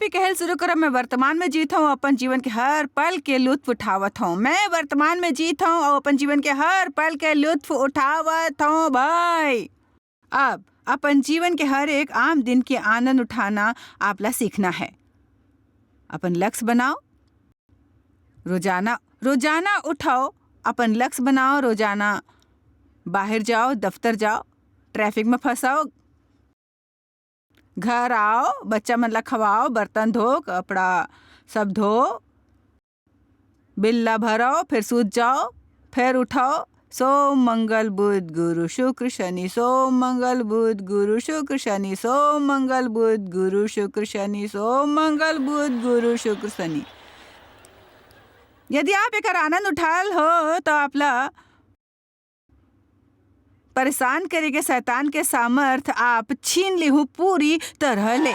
ही कहल शुरू करो, मैं वर्तमान में जीता हूँ, अपन जीवन के हर पल के लुत्फ उठावत हूँ। मैं वर्तमान में जीता हूँ और अपन जीवन के हर पल के लुत्फ उठावत हूँ भाई। अब अपन जीवन के हर एक आम दिन के आनंद उठाना आपला सीखना है। अपन लक्ष्य बनाओ, रोजाना रोजाना उठाओ, अपन लक्ष्य बनाओ रोजाना। बाहर जाओ, दफ्तर जाओ, ट्रैफिक में फंसाओ, घर आओ, बच्चा मन ला खवाओ, बर्तन धो, कपड़ा सब धो, बिल्ला भराओ, फिर सूत जाओ, फिर उठाओ। सोम मंगल बुध गुरु शुक्र शनि, सोम मंगल बुध गुरु शुक्र शनि, सोम मंगल बुध गुरु शुक्र शनि, सोम मंगल बुध गुरु शुक्र शनि। यदि आप एक आनंद उठाल हो तो आपला परेशान करेगे शैतान के सामर्थ आप छीन ली हूँ पूरी तरह ले।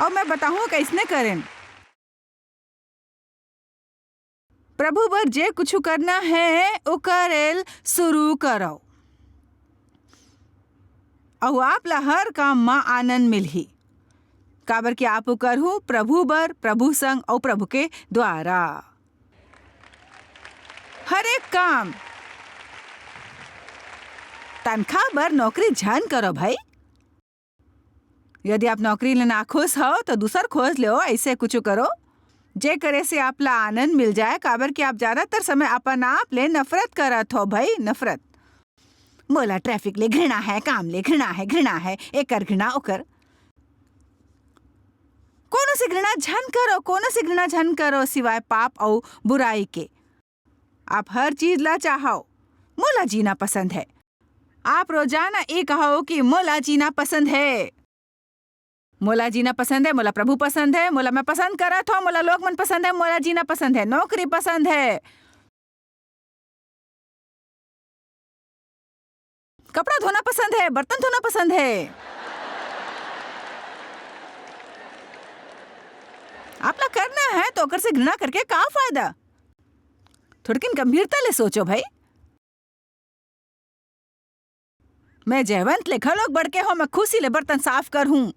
और मैं बताऊं कैसने करें। प्रभु बर जे कुछ करना है वो करेल शुरू करो और आप ला हर काम मां आनंद मिलही। काबर कि आप करहूँ प्रभु बर, प्रभु संग और प्रभु के द्वारा। हर एक काम तनख्वाह बर नौकरी झन करो भाई। यदि आप नौकरी ले ना खुश हो तो दूसर खोज लो, ऐसे कुछ करो जे करे से आपला आनंद मिल जाए। काबर कि आप ज्यादातर समय अपन आप ले नफरत करत हो भाई, नफरत। मोला ट्रैफिक ले घृणा है, काम ले घृणा है, एकर घृणा ओकर। कोनो से घृणा झन करो, कोनो से घृणा झन करो सिवाय पाप और बुराई के। आप हर चीज ला चाहो, मोला जीना पसंद है। आप रोजाना ये कहो कि मोला जीना पसंद है, मोला जीना पसंद है, मोला प्रभु पसंद है, मोला मैं पसंद करत हूँ, मोला लोग मन पसंद है, मोला जीना पसंद है, नौकरी पसंद है, कपड़ा धोना पसंद है, बर्तन धोना पसंद है। आपला करना है तो ओकर से घृणा करके का फायदा। थोड़किन गंभीरता ले सोचो भाई। मैं जयवंत ले घलोक बढ़ के हो, मैं खुशी ले बर्तन साफ कर हूं।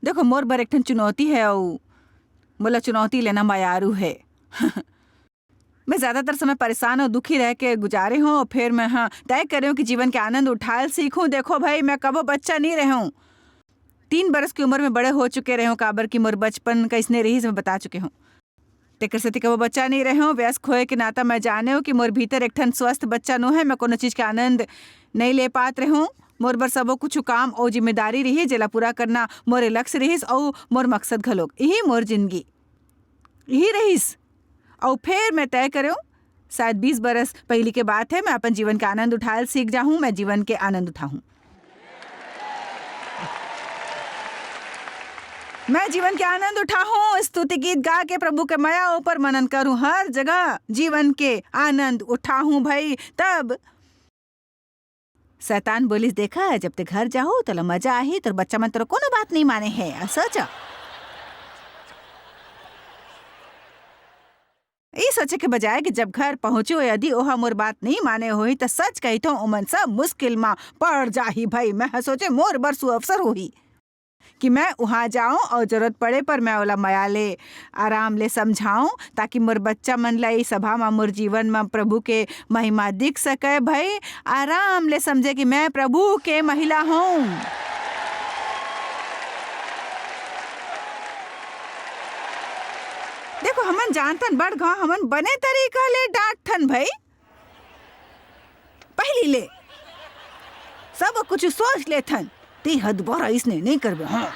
देखो मोर बर एक ठन चुनौती है और मोला चुनौती लेना मायारू है। मैं ज्यादातर समय परेशान और दुखी रह के गुजारे हूँ और फिर मैं तय कर रही हूँ कि जीवन के आनंद उठाल सीखूं। देखो भाई, मैं कबो बच्चा नहीं रहा हूँ, 3 बरस की उम्र में बड़े हो चुके रहे हूँ। काबर की मोर बचपन कैसने रही मैं बता चुके हूँ। तेकर से कबो बच्चा नहीं रहे हूँ। व्यस्क होए के नाता मैं जाने हूँ कि मोर भीतर एक ठन स्वस्थ बच्चा नो है। मैं कोनो चीज के आनंद नहीं ले पात रहे हूँ। मोर बर सबो कुछ काम और जिम्मेदारी रही जेला पूरा करना मोरे लक्ष्य रहीस और मोर मकसद घलोक यही मोर जिंदगी यही रहीस। और फिर मैं तय करूँ, शायद 20 बरस पहली के बात है, मैं अपन जीवन के आनंद उठाल सीख जाऊँ। मैं जीवन के आनंद उठाऊँ, मैं जीवन के आनंद उठाऊं, स्तुति गीत गा के प्रभु के माया ऊपर मनन करूं, हर जगह जीवन के आनंद उठाऊं भाई। तब शैतान बोलिस, देखा है जब ते घर जाओ तो मजा आई, तो बच्चा मन तेरा कोनो बात नहीं माने है। सोचा ये सोचे के बजाय कि जब घर पहुंचो यदि ओहा मोर बात नहीं माने होई तो सच कहतो ओमन सब मुश्किल में पड़ जाही भाई। मैं सोचे मोर बर सु अवसर होही कि मैं वहाँ जाऊं और जरूरत पड़े पर मैं ओला माया ले आराम ले समझाऊं, ताकि मोर बच्चा मन लाई सभा में मोर जीवन में प्रभु के महिमा दिख सके भाई। आराम ले समझे कि मैं प्रभु के महिला हूँ। देखो हमन जानतन बड़ गाँव हमन बने तरीका ले डांटथन भाई। पहली ले सब कुछ सोच लेथन, ती हद बार इसने नहीं करबे। हाँ,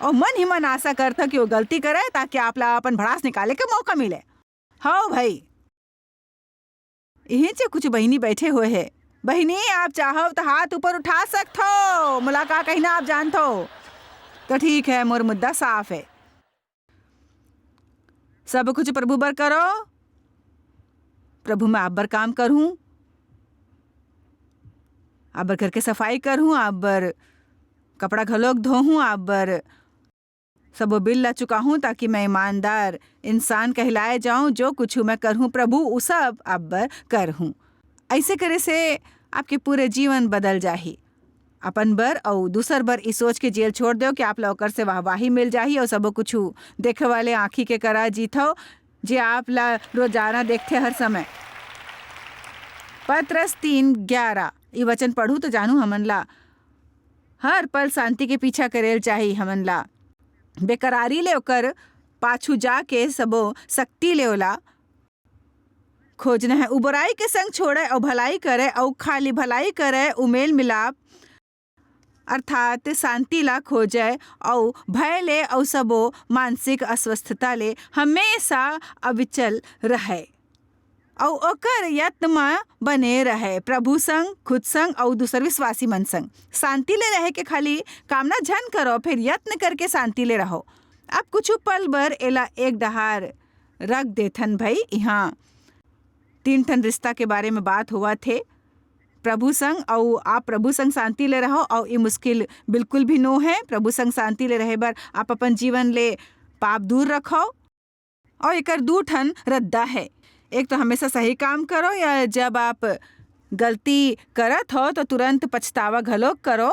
और मन ही मन आशा करता कि वो गलती करे ताकि आप ला अपन भड़ास निकाले के मौका मिले। हाँ भाई, यहीं से कुछ बहनी बैठे हुए है। बहनी आप चाहो तो हाथ ऊपर उठा सकते हो, मुलाकात कहना आप जानते हो तो ठीक है, मोर मुद्दा साफ है। सब कुछ प्रभु बर करो, प्रभु मैं आप बर काम करूं, आप बर घर के सफाई करूं, आप बर कपड़ा घलोक धोहूं, आप बर सबो बिल ला चुका हूँ ताकि मैं ईमानदार इंसान कहलाए जाऊँ। जो कुछ मैं करहूँ प्रभु उ सब अब बर करहूँ। ऐसे करे से आपके पूरे जीवन बदल जाही। अपन बर और दूसर बर इस सोच के जेल छोड़ दो कि आप लौकर से वाहवाही मिल जाही और सबो कुछ देखे वाले आँखी के करा जीतो जे आप ला रोजाना देखते हर समय। पत्रस 3:11 ये वचन पढ़ूँ तो जानू हमन ला हर पल शांति के पीछा करेल चाहिए। हमन ला बेकरारी ले ओकर पाछू जाके सबो शक्ति ले ओला खोजना है। बुराई के संग छोड़े और भलाई करे और खाली भलाई करे उमेल मिलाप अर्थात शांति ला खोजे और भय ले और सबो मानसिक अस्वस्थता ले हमेशा अविचल रहे और ओकर यत्न में बने रहे प्रभु संग, खुद संग और दूसर विश्वासी मन संग। शांति ले रहे के खाली कामना झन करो, फिर यत्न करके शांति ले रहो। अब कुछ पल बर एला एक डहार रख देथन भाई। यहाँ 3 ठन रिश्ता के बारे में बात हुआ थे, प्रभु संग और आप प्रभु संग शांति ले रहो और ये मुश्किल बिल्कुल भी नो है। प्रभु संग शांति ले रहे बर आप अपन जीवन ले पाप दूर रखो और एक 2 ठन रद्दा है। एक तो हमेशा सही काम करो या जब आप गलती करत हो तो तुरंत पछतावा घलोक करो,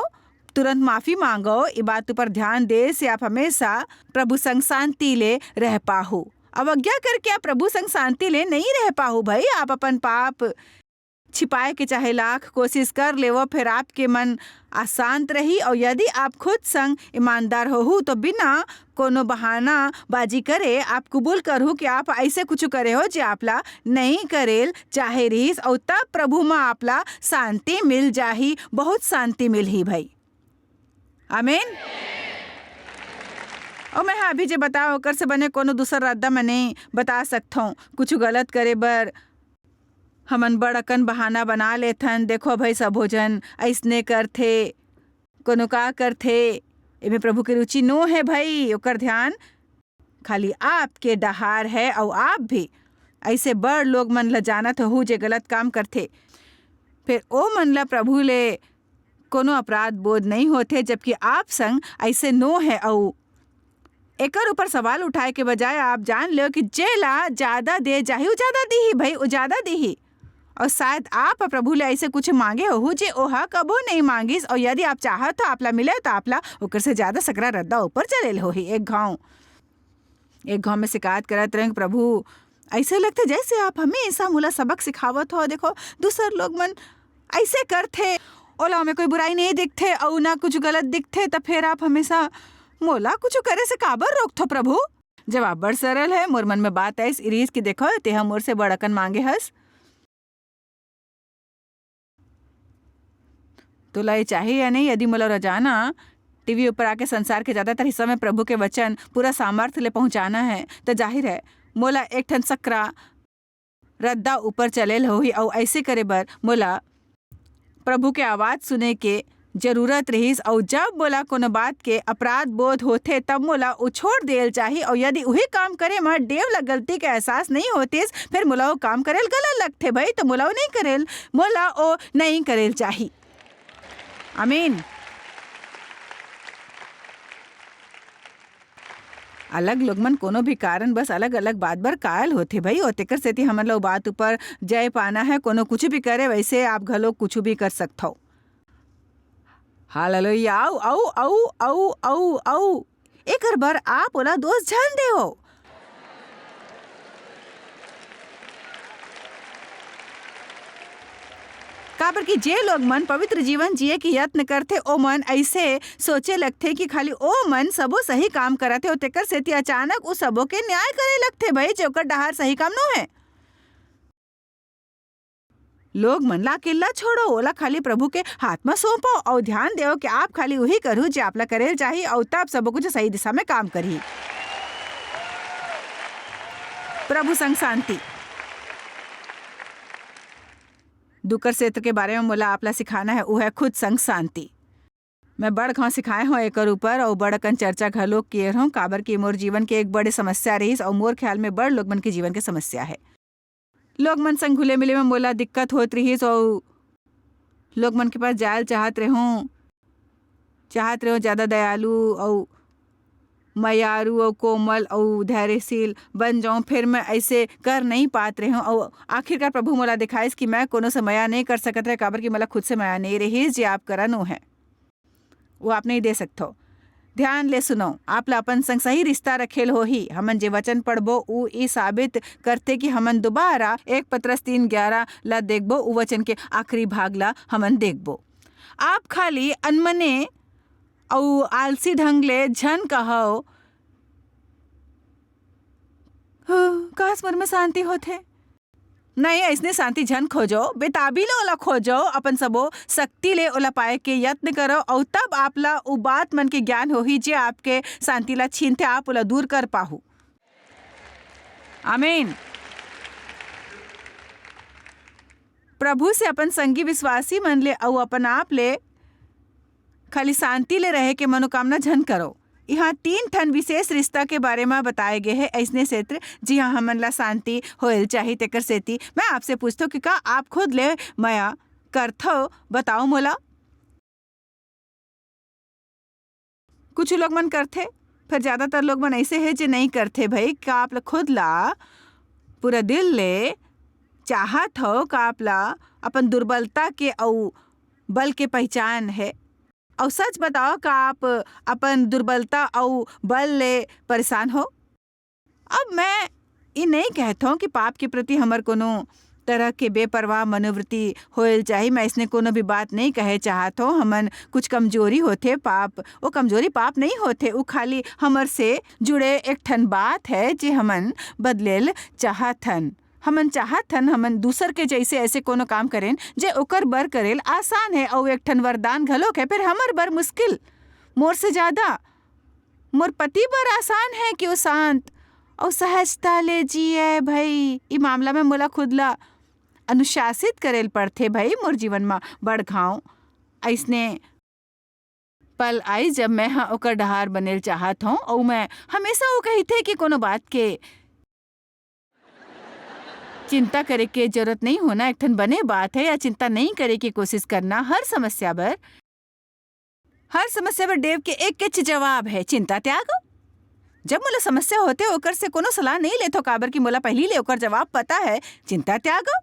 तुरंत माफ़ी मांगो। ये बात पर ध्यान दे से आप हमेशा प्रभु संग शांति ले रह पाहो। अवज्ञा करके आप प्रभु संग शांति ले नहीं रह पाहो भाई। आप अपन पाप छिपाए के चाहे लाख कोशिश कर ले वो फिर आपके मन अशांत रही। और यदि आप खुद संग ईमानदार हो तो बिना कोनो बहाना बाजी करे आप कबूल करो कि आप ऐसे कुछ करे हो जो आपला नहीं करेल चाहे रहीस और तब प्रभु में आपला शांति मिल जाही, बहुत शांति मिल ही भाई। आमीन। और मैं अभी जो बताओ कर से बने कोनो दूसर रद्दा मैं नहीं बता सकता हूँ। कुछ गलत करे बर हमन बड़कन बहाना बना लेथन। देखो भाई सब भोजन ऐसने करथे, कोनो का करथे, इमे प्रभु की रुचि नो है भाई। ओकर ध्यान खाली आपके डहार है और आप भी ऐसे बड़ लोग मन ला जानत हो जे गलत काम करथे, फिर ओ मन ला प्रभु ले कोनो अपराध बोध नहीं होते, जबकि आप संग ऐसे नो है। और एकर ऊपर सवाल उठाए के बजाय आप जान लो कि जेला ज्यादा दे जाही उ ज्यादा दीही भाई, उ ज्यादा दीही। और शायद आप प्रभु ले ऐसे कुछ मांगे हो जे ओहा कबो नहीं मांगिस और यदि आप चाहत तो आपला मिले तो आपला ओकर से ज्यादा सकरा रद्दा ऊपर चलेल हो ही। एक गांव में शिकायत करत रहे प्रभु ऐसे लगते जैसे आप हमेशा मोला सबक सिखावत हो। देखो दूसर लोग मन ऐसे करथे, ओला में कोई बुराई नहीं दिखते और ना कुछ गलत दिखते, तो फिर आप हमेशा मोला कुछ करे से काबर रोकथो प्रभु। जवाब बड़ सरल है। मोर मन में बात है इस इरीज की, देखो तेहा मोर से बड़कन मांगे हस तो लाई चाहिए या नहीं। यदि मोला रोजाना टीवी ऊपर आके संसार के ज़्यादातर हिस्सा में प्रभु के वचन पूरा सामर्थ्य ले पहुंचाना है तो जाहिर है मोला एक ठन सकरा रद्दा ऊपर चलेल होही। और ऐसे करे बर मोला प्रभु के आवाज़ सुने के जरूरत रहीस। और जब मोला कोनो बात के अपराध बोध होते तब मोला उ छोड़ देल चाहिए। और यदि वही काम करे म देव ला गलती के एहसास नहीं होतीस, फिर मोला वो काम करेल गलत लगते भाई, तो मोला वो नहीं करेल, मोला वो नहीं करेल चाहिए। आमीन। अलग लोग मन कोनो भी कारण बस अलग अलग बात बर कायल होते भाई। और तेकर सेती हमन लोग बात ऊपर जय पाना है। कोनो कुछ भी करे वैसे आप घलो कुछ भी कर सकते हो। हालेलुया। आओ आओ आओ आओ आओ आओ एकर बर आप ओला दोस्त जान दे हो। काबर कि जे लोग मन पवित्र जीवन जिए के यत्न करते ओ मन ऐसे सोचे लगते कि खाली ओ मन सबो सही काम करते हो, तेकर सेती अचानक उ सबो के न्याय करे लगते भाई जे ओकर डहार सही काम नो है। लोग मन ला अकेला छोड़ो, ओला खाली प्रभु के हाथ में सौंपो और ध्यान देओ कि आप खाली वही करू जो आपला करेल चाहिए और तब सब कुछ सही दिशा में काम करी। प्रभु संग शांति। दुकर क्षेत्र के बारे में मोला आपला सिखाना है, वो है खुद संग शांति। मैं बड़ घाव सिखाए हूँ एकर ऊपर और बड़कन चर्चा घलोक किए हूँ, काबर की मोर जीवन के एक बड़े समस्या रही और मोर ख्याल में बड़ लोग मन के जीवन के समस्या है। लोग मन संग घुले मिले में मोला दिक्कत होत रही और लोग मन के पास जायल चाहत रहूँ ज़्यादा दयालु और मयारू और कोमल और धैर्यशील बन जाऊं, फिर मैं ऐसे कर नहीं पात रही हूँ। और आखिरकार प्रभु मोला दिखाइस कि मैं कोनो से माया नहीं कर सकत रहे, काबर कि मला खुद से माया नहीं रही जे आप करनो है वो आप नहीं दे सकते। ध्यान ले सुनो, आप ला अपन संग सही रिश्ता रखेल हो ही हमन जे वचन पढ़बो उ ई साबित करते कि हमन दोबारा 1 पतरस 3:11 ला देखबो, उ वचन के आखिरी भाग ला हमन देखबो। आप खाली अनमने और आलसी ढंग ले झन कहो काश मन में शांति होते। नहीं, ऐसने शांति झन खोजो, बेताबी ले ओला खोजो, अपन सबो शक्ति ले ओला पाए के यत्न करो, और तब आपला उ बात मन के ज्ञान होही जे आपके शांति ला छीनते आप ओला दूर कर पाहु। आमीन। प्रभु से अपन संगी विश्वासी मन ले और अपन आप ले खाली शांति ले रहे के मनोकामना झन करो। यहाँ 3 ठन विशेष रिश्ता के बारे में बताए गए हैं ऐसने क्षेत्र जी हाँ हमन ला शांति होल चाहिए। तेकर सेती मैं आपसे पूछता हूँ कि का आप खुद ले माया करथो, बताओ मोला। कुछ लोग मन करथे, फिर ज्यादातर लोग मन ऐसे है जो नहीं करथे। भाई का आप खुद ला पूरा दिल ले चाहत हो, का आप ला अपन दुर्बलता के और बल के पहचान है, और सच बताओ का आप अपन दुर्बलता और बल ले परेशान हो। अब मैं ये नहीं कहता हूँ कि पाप के प्रति हमार कोनो तरह के बेपरवाह मनोवृत्ति होल चाहिए। मैं इसने कोनो भी बात नहीं कहे चाहत हो। हमन कुछ कमजोरी होते, पाप वो कमजोरी पाप नहीं होते, वो खाली हमर से जुड़े एक ठन बात है जे हमन बदलेल चाहथन। हमन चाहथन हमन दूसर के जैसे ऐसे कोनो काम करें जे ओकर बर करेल आसान है, और एक ठन वरदान घलोक है, फिर हमर बर मुश्किल। मोर से ज्यादा मोर पति बर आसान है कि वो शांत और सहजता ले जिए। भाई ई मामला में मोला खुद ला अनुशासित करेल पड़थे। भाई मोर जीवन में बड़ घाव ऐसने पल आई जब मैं हाँ ओकर डहार बनेल चाहत हूँ, और मैं हमेशा वो कही थे कि कोनो बात के चिंता करे के जरूरत नहीं होना, एक ठन बने बात है, या चिंता नहीं करे की कोशिश करना। हर समस्या पर देव के एक किच जवाब है, चिंता त्यागो। जब मोला समस्या होते ओकर से कोनो सलाह नहीं लेथो, काबर की मोला पहली ले ओकर जवाब पता है, चिंता त्यागो।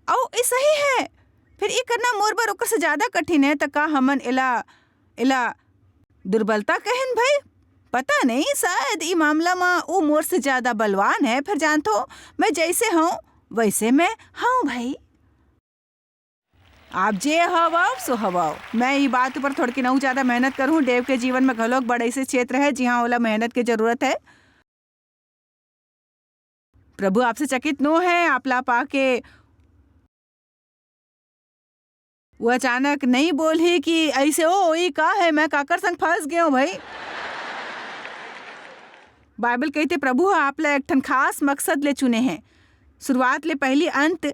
और ये सही है, फिर ये करना मोर बर ओकर से ज्यादा कठिन है, तो का हमन इला दुर्बलता कहन। भाई पता नहीं, शायद ये मामला में वो मोर से ज्यादा बलवान है। फिर जानतो मैं जैसे हूँ वैसे मैं हूँ। भाई आप जे हवाओ सो हवाओ। मैं ये बात पर थोड़ी की नऊ ज्यादा मेहनत करूँ। देव के जीवन में घलोक बड़े ऐसे क्षेत्र है जी हाँ ओला मेहनत की जरूरत है। प्रभु आपसे चकित नो है, आप ला पाके वो अचानक नहीं बोली कि ऐसे ओ ये का है, मैं काकर संग फंस गया हूँ। भाई बाइबल कहते प्रभु आप ला एक ठन खास मकसद ले चुने हैं। शुरुआत ले पहली अंत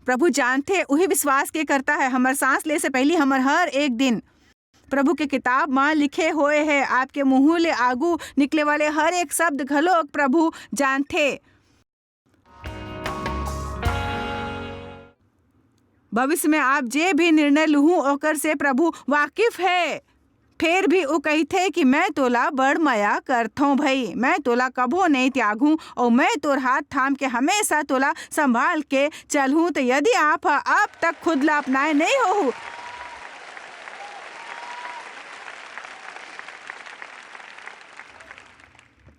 प्रभु जानते, वही विश्वास के करता है। हमार सांस ले से पहली हमार हर एक दिन प्रभु के किताब में लिखे हुए हैं। आपके मुंह ले आगू निकले वाले हर एक शब्द घलोक प्रभु जानते। भविष्य में आप जे भी निर्णय लूँ ओकर से प्रभु वाकिफ है। फिर भी वो कही थे कि मैं तोला बड़ माया करथूं। भाई मैं तोला कबो नहीं त्यागूं, और मैं तोर हाथ थाम के हमेशा तोला संभाल के चलूं। तो यदि आप अब तक खुद ला अपनाए नहीं हो,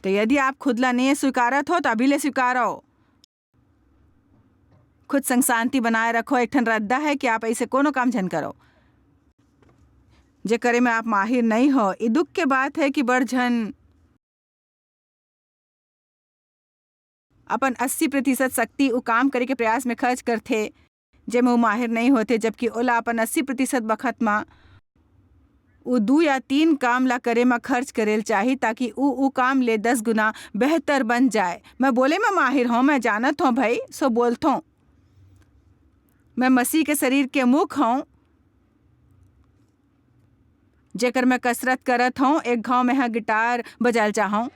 तो यदि आप खुद ला नहीं स्वीकारत हो तो अभी ले स्वीकारो। खुद संग शांति बनाए रखो। एक ठन रद्दा है कि आप ऐसे कोनो काम झन करो जे करे में आप माहिर नहीं हो। ये दुख के बात है कि बड़ झन अपन 80% शक्ति वो काम करे के प्रयास में खर्च करते जे में वो माहिर नहीं होते, जबकि ओला अपन 80% वक्त में वो 2 या 3 काम ला करे में खर्च करेल चाहिए, ताकि वो काम ले 10 गुना बेहतर बन जाए। मैं बोले में माहिर हूँ, मैं जानत हूँ भाई, सो बोलता हूँ। मैं मसीह के शरीर के मुख हूँ, जेकर मैं कसरत करत हूँ। एक घाव में हाँ गिटार बजाल चाहूँ।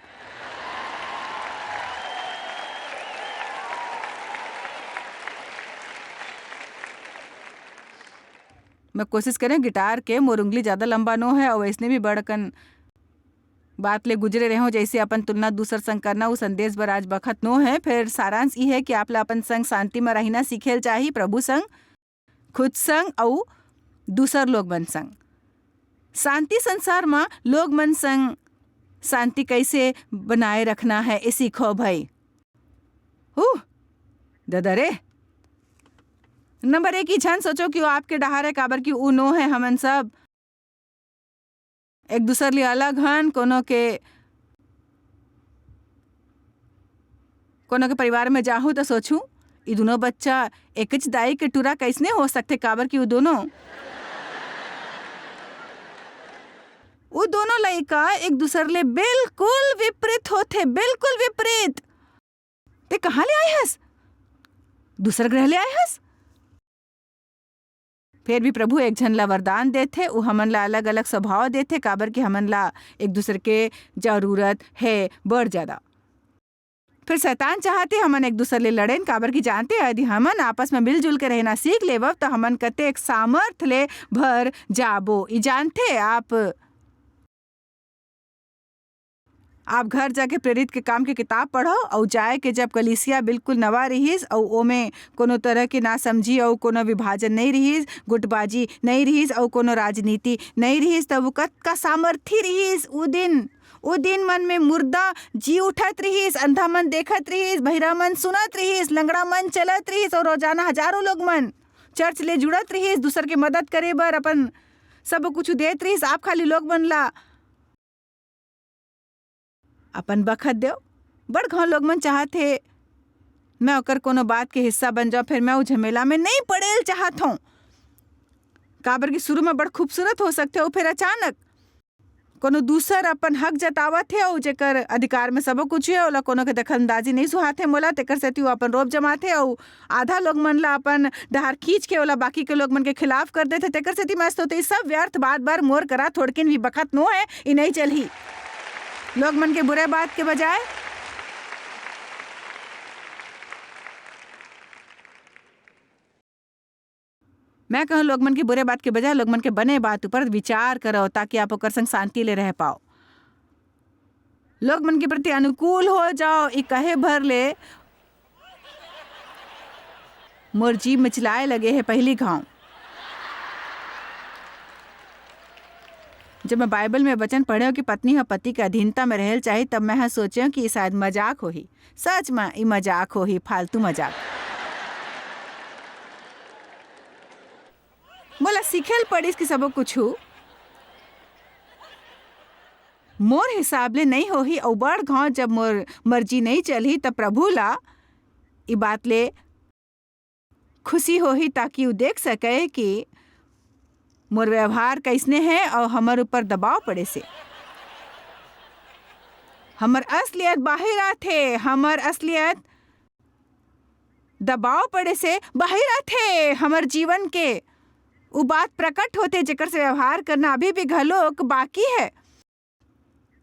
मैं कोशिश करें गिटार के मोर उंगली ज़्यादा लंबा नो है, और वैसने भी बड़कन बात ले गुजरे रहो जैसे अपन तुलना दूसर संग करना वो संदेश बर आज बखत नो है। फिर सारांश ये है कि आप ला अपन संग शांति में रहना सीखेल चाहिए, प्रभु संग, खुद संग और दूसर लोग मन संग। शांति संसार में लोग मन संग शांति कैसे बनाए रखना है ये सीखो भाई। दादा रे, नंबर 1 ही छन सोचो कि वो आपके डहार है काबर की वो नो है। हमन सब एक दूसर लिए अलग हन। कोनो के परिवार में जाहूँ तो सोचूं ये दोनों बच्चा एक दाई के टूरा कैसने हो सकते, काबर की वो दोनों लड़का एक दूसर ले बिल्कुल विपरीत होते, बिल्कुल विपरीत। ते कहाँ ले आए हस? दूसर ग्रह ले आए हस? फिर भी प्रभु एक झन ला वरदान देथे, वो हमन ला अलग अलग स्वभाव देथे, काबर कि हमन ला एक दूसरे के जरूरत है बड़ ज्यादा। फिर शैतान चाहते हमन एक दूसरे ले लड़ेन, काबर की जानते यदि हमन आपस में मिलजुल के रहना सीख लेवब तो हमन कते एक सामर्थ ले भर जाबो। ई जानते आप घर जाके प्रेरित के काम के किताब पढ़ो और जाए के जब कलीसिया बिल्कुल नवा रहीस और ओमे कोनो तरह के ना समझी और कोनो विभाजन नहीं रहीस, गुटबाजी नहीं रहीस और कोनो राजनीति नहीं रहीस, तब वक़्त का सामर्थी रहीस। वो दिन मन में मुर्दा जी उठत रहीस, अंधा मन देखत रहीस, बहिरा मन सुनत रहीस, लंगड़ा मन चलत रहीस और रोजाना हजारों लोग मन चर्च ले जुड़त रहीस, दूसर के मदद करे बर अपन सब कुछ देत रहीस। आप खाली लोग मन ला अपन बखत देव। बड़ घाव लोग मन चाहते मैं ओकर कोनो बात के हिस्सा बन जाऊँ, फिर मैं वो झमेला में नहीं पड़ेल चाहत हूँ, काबर की शुरू में बड़ खूबसूरत हो सकते हो, फिर अचानक कोनो दूसर अपन हक जतावत है और जेकर अधिकार में सब कुछ है, ओला कोनो के दखलंदाजी नहीं सुहाते मोला, तेकर सेती वो अपन रोप जमाते और आधा लोग मन ला अपन डहार खींच के ओला बाकी के लोग मन के खिलाफ कर देते। तेकर सेती मैं सोचते सब व्यर्थ बात बार मोर करा थोड़किन भी बखत नो है, ये नहीं चलही। लोग मन के बुरे बात के बजाय मैं कहूँ लोग मन की बुरे बात के बजाय लोग मन के बने बात ऊपर विचार करो ताकि आप ओकर संग शांति ले रह पाओ, लोग मन के प्रति अनुकूल हो जाओ। ये कहे भर ले मोर जीव मचलाए लगे है पहली घाव। जब मैं बाइबल में वचन पढ़े हो कि पत्नी और पति के अधीनता में रहल चाहिए, तब मैं सोचे हूँ कि ये शायद मजाक हो ही, सच में ये मजाक हो ही, फालतू मजाक। मोला सीखेल पड़ीस कि सब कुछ मोर हिसाब ले नहीं हो ही और बड़ घाव जब मोर मर्जी नहीं चली तब प्रभु ला ये बात ले खुशी हो ही, ताकि वो देख सके कि मोर व्यवहार कैसने है और हमार ऊपर दबाव पड़े से हमर असलियत बाहर आथे, हमर असलियत दबाव पड़े से बाहर आथे, हमर जीवन के वो बात प्रकट होते जेकर से व्यवहार करना अभी भी घलोक बाकी है।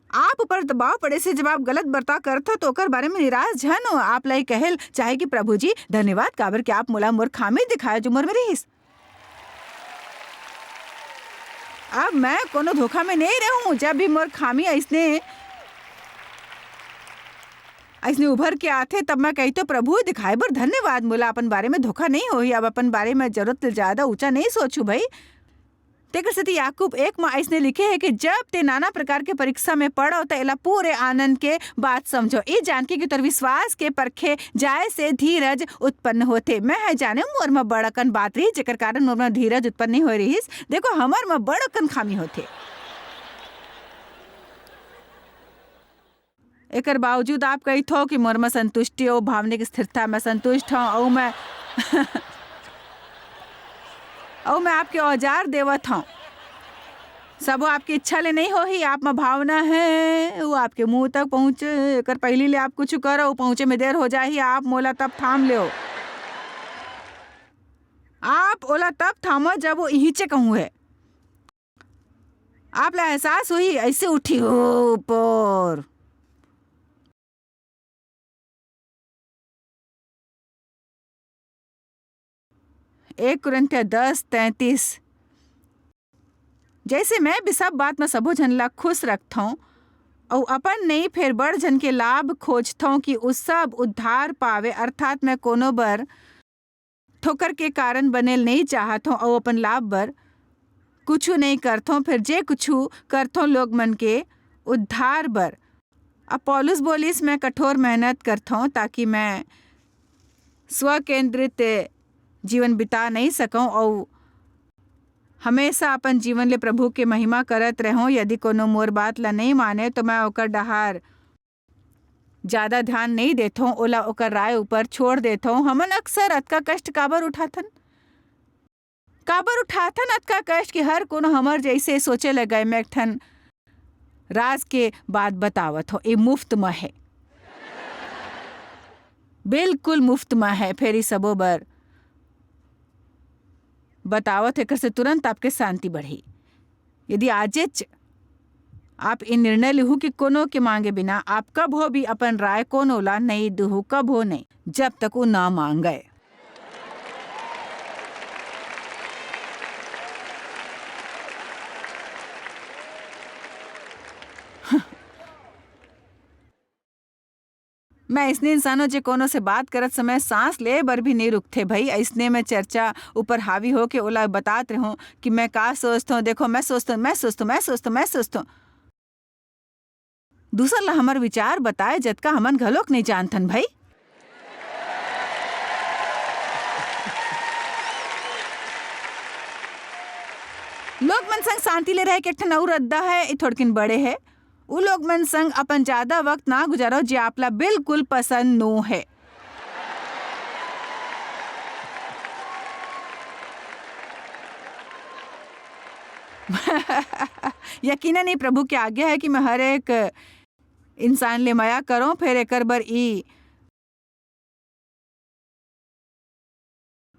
आप ऊपर दबाव पड़े से जब आप गलत बर्ताव करते हो तो ओकर बारे में निराश जन हो। आप लाई कहल चाहे कि प्रभु जी धन्यवाद, काबर कि आप मोला मोर खामी दिखाए जो मोर में रहीस। अब मैं कोनो धोखा में नहीं रहूं, जब भी मोर खामी ऐसने उभर के आते तब मैं कहती हूँ प्रभु दिखाए बर धन्यवाद, मोला अपन बारे में धोखा नहीं हो ही। अब अपन बारे में जरूरत ज्यादा ऊंचा नहीं सोचू भाई। तेकर सेती याकूब 1 में ऐसने लिखे है कि जब ते नाना प्रकार के परीक्षा में पड़ो तो एला पूरे आनंद के बात समझो, ये जान के कि तोर विश्वास के परखे जाए से धीरज उत्पन्न होते। मैं है जाने मोर में बड़कन बात रही जेकर कारण मोर में धीरज उत्पन्न नहीं हो रही। देखो हमार में बड़कन खामी होते, एकर बावजूद आप कही थो कि मोर में संतुष्टि और भावनिक स्थिरता में संतुष्ट हूँ और मैं आपके औजार देवत हूँ। सब आपकी इच्छा ले नहीं हो ही, आप में भावना है वो आपके मुंह तक पहुँचे, कर पहली ले आप कुछ करो पहुँचे में देर हो जाए, आप मोला तब थाम ले, आप ओला तब थामो जब वो इहिचे कहूँ है। आप ला एहसास हुई ऐसे उठी हो ऊपर। 1 कुरिन्थिया 10:33 जैसे मैं भी सब बात में सबो झन ला खुश रखता हूँ और अपन नहीं फिर बड़ जन के लाभ खोजथों कि उस सब उद्धार पावे, अर्थात मैं कोनो बर ठोकर के कारण बनेल नहीं चाहतों और अपन लाभ बर कुछ नहीं करथों, फिर जे कुछ करथों लोग मन के उद्धार बर। अब पौलुस बोलिस मैं कठोर मेहनत करथों ताकि मैं स्व केंद्रित जीवन बिता नहीं सकूं और हमेशा अपन जीवन ले प्रभु के महिमा करत रहूं। यदि कोनो मोर बात ला नहीं माने तो मैं ओकर डहार ज़्यादा ध्यान नहीं देथों, ओला ओकर राय ऊपर छोड़ देथों। हमन अक्सर अतका कष्ट काबर उठाथन अतका कष्ट कि हर कोनो हमर जैसे सोचे लगे। मैं एक ठन राज के बात बतावत हो, ये मुफ्त में है, बिल्कुल मुफ्त में है। फेरी सबो बर बतावत है से तुरंत आपके शांति बढ़ी। यदि आजेच आप इन निर्णय लिहू कि कोनो के मांगे बिना आप कब हो भी अपन राय कोनो ला नहीं दुहू, कब हो नहीं, जब तक वो ना मांगे। मैं इसने इंसानों जे कोनो से बात करत समय सांस ले बर भी नहीं रुकते भाई। इसने मैं चर्चा ऊपर हावी हो के ओला बतात रहूं कि मैं का सोचता हूँ, देखो मैं सोचता हूँ। दूसर ला हमार विचार बताए जतका हमन घलोक नहीं जानथन भाई। लोग मन संग शांति ले रहे के ठन और रद्दा है, थोड़किन बड़े है। उ लोग मन संग अपन ज्यादा वक्त ना गुजारो जे आपला बिल्कुल पसंद नो है। यकीनन ही प्रभु की आज्ञा है कि मैं हर एक इंसान ले माया करो, फिर एकर बर ई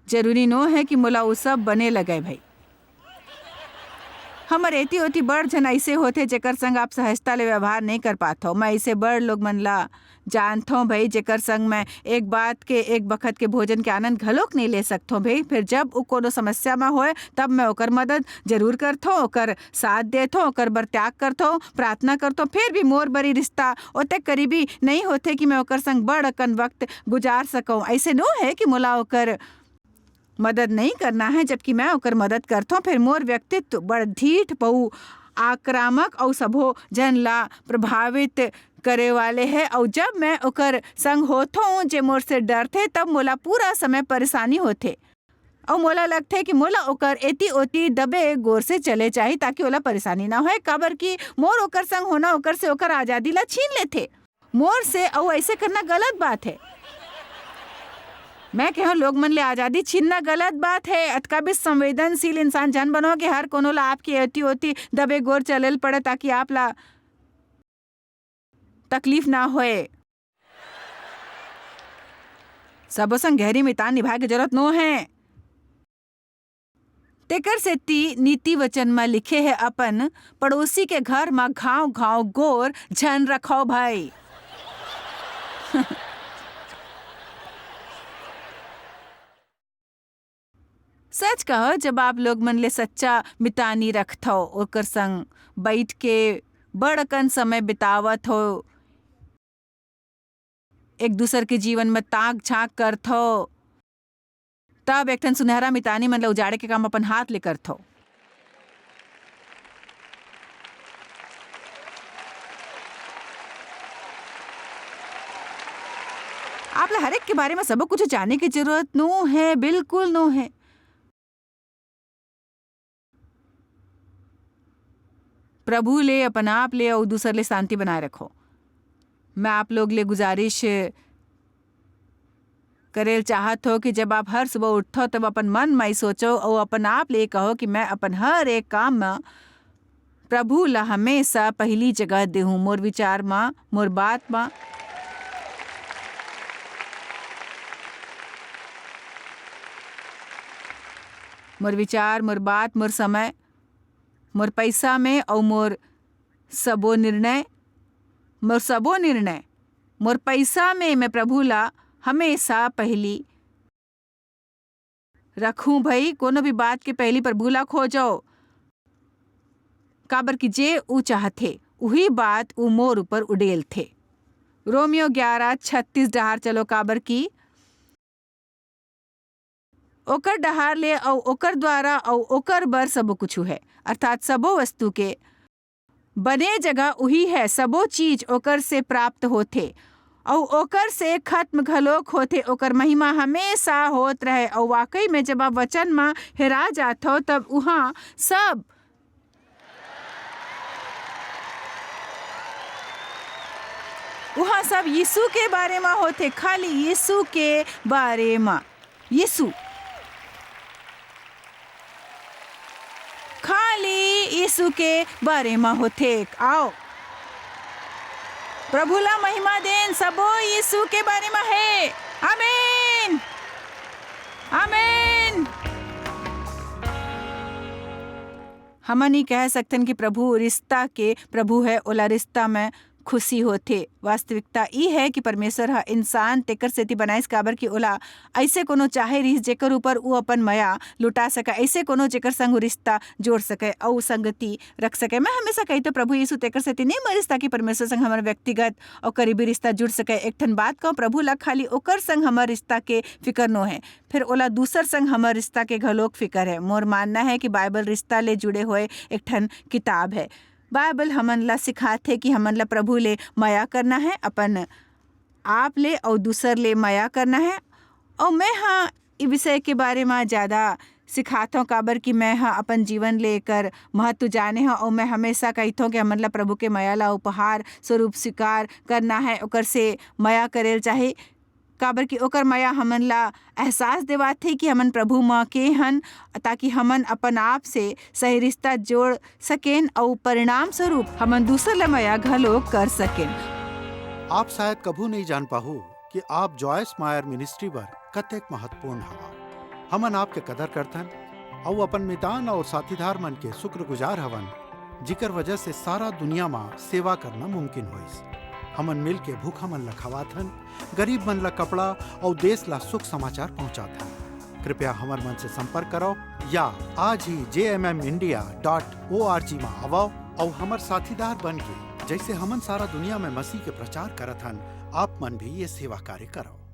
जरूरी नो है कि मोला उ सब बने लगे भाई। हमर एती ओती बड़ जन ऐसे होते जेकर संग आप सहजता ले व्यवहार नहीं कर पाथो। मैं ऐसे बड़ लोग मन ला जानथो भाई जेकर संग मैं एक बात के एक बखत के भोजन के आनंद घलोक नहीं ले सकथो भाई। फिर जब वो कोनो समस्या में होए तब मैं ओकर मदद जरूर करथो, ओकर साथ देथो, ओकर बर त्याग करथो, प्रार्थना करथो। फिर भी मोर बरी रिश्ता ओते करीबी नहीं होते कि मैं ओकर संग बड़ अकन वक्त गुजार सकूं। ऐसे नो है कि मोला ओकर मदद नहीं करना है, जबकि मैं ओकर मदद करथों। फिर मोर व्यक्तित्व बड़ ढीठ बहु आक्रामक और सबो जन ला प्रभावित करे वाले है। और जब मैं ओकर संग होथों जे मोर से डरथे तब मोला पूरा समय परेशानी होथे और मोला लगथे कि मोला ओकर एती ओती दबे गोर से चले चाहिए ताकि ओला परेशानी ना होए। काबर कि मोर ओकर संग होना ओकर से ओकर आज़ादी ला छीन लेथे मोर से, और ऐसे करना गलत बात है। मैं कहूँ लोग मन ले आज़ादी छीनना गलत बात है। अतका भी संवेदनशील इंसान जन बनो कि हर कोनो ला आपकी एती होती दबे गोर चलेल पड़े ताकि आप ला तकलीफ ना होए। सबो संग गहरी मितान निभाए के जरूरत नो है। तेकर सेती नीति वचन में लिखे है अपन पड़ोसी के घर में घाव घाव गोर झन रखो भाई। सच कहो, जब आप लोग मन ले सच्चा मितानी रखथो, ओकर संग बैठ के बड़कन समय बितावत हो, एक दूसर के जीवन में ताक झांक करथो, तब एक ठन सुनहरा मितानी मन ले उजाड़े के काम अपन हाथ ले करथो। आप ला हर एक के बारे में सब कुछ जाने की जरूरत नो है, बिल्कुल नो है। प्रभु ले, अपन आप ले और दूसर ले शांति बनाए रखो। मैं आप लोग ले गुजारिश करेल चाहत हो कि जब आप हर सुबह उठो तब अपन मन में सोचो और अपन आप ले कहो कि मैं अपन हर एक काम में प्रभु ला हमेशा पहली जगह देहूं। मोर विचार में, मोर बात में, मोर विचार, मोर बात, मोर समय, मोर पैसा में और मोर सबो निर्णय, मोर पैसा में मैं प्रभु ला हमेशा पहली रखूं भाई। कोनो भी बात के पहली प्रभु ला खोजो, काबर कि जे ऊ चाहथे वही बात उ मोर ऊपर उड़ेल थे। रोमियो 11:36 डहार चलो काबर की ओकर डहार ले और ओकर द्वारा और ओकर बर सबो कुछ है, अर्थात सबो वस्तु के बने जगह वही है। सबो चीज ओकर से प्राप्त होते और ओकर से खत्म घलोक होते। ओकर महिमा हमेशा होत रहे। और वाकई में जब आप वचन में हेरा जात हो तब वहाँ सब यीशु के बारे में होते, खाली यीशु के बारे में। यीशु खाली यीशु के बारे में होते। आओ प्रभु ला महिमा देन, सबो यीशु के बारे में है। आमीन आमीन। हम नहीं कह सकते कि प्रभु रिश्ता के प्रभु है, ओला रिश्ता में खुशी होते। वास्तविकता ई है कि परमेश्वर हा इंसान तेकर सेती बनाइस काबर कि ओला ऐसे कोनो चाहे रहीस जेकर ऊपर वो अपन माया लुटा सके, ऐसे कोनो जेकर संग रिश्ता जोड़ सके और संगति रख सके। मैं हमेशा कही तो प्रभु यीशु तेकर सेती नहीं मरिस ताकि परमेश्वर संग हमारा व्यक्तिगत और करीबी रिश्ता जुड़ सके। एक ठन बात कहूँ, प्रभु ला खाली ओकर संग हमार रिश्ता के फिकर नो है, फिर ओला दूसर संग हमार रिश्ता के घलोक फिकर है। मोर मानना है कि बाइबल रिश्ता ले जुड़े हुए एक ठन किताब है। बाइबल हमन ला सिखाते कि हमन ला प्रभु ले माया करना है, अपन आप ले और दूसर ले माया करना है। और मैं हाँ इस विषय के बारे में ज़्यादा सिखाता हूँ काबर कि मैं हाँ अपन जीवन लेकर महत्व जाने हाँ। और मैं हमेशा कहता हूँ कि हमन ला प्रभु के माया ला उपहार स्वरूप स्वीकार करना है, ओकर से माया करेल चाहे काबर कि ओकर माया हमन ला एहसास देवात है कि हमन प्रभु माँ के हन, ताकि हमन अपन आप से सही रिश्ता जोड़ सकें और परिणाम स्वरूप हमन दूसर ला माया घलो कर सकें। आप शायद कभू नहीं जान पाहु कि आप जॉयस मायर मिनिस्ट्री बर कतेक महत्वपूर्ण हवा। हमन आपके कदर करथन और अपन मितान और साथीदार मन के शुक्रगुजार हवन, जिकर वजह से सारा दुनिया में सेवा करना मुमकिन होइस। हमन मिल के भूखा मन ला खवाथन, गरीब मन ला कपड़ा और देश ला सुख समाचार पहुंचाथन। कृपया हमर मन से संपर्क करो या आज ही jmmindia.org में आवो और हमर साथीदार बन के जैसे हमन सारा दुनिया में मसीह के प्रचार करत हन, आप मन भी ये सेवा कार्य करो।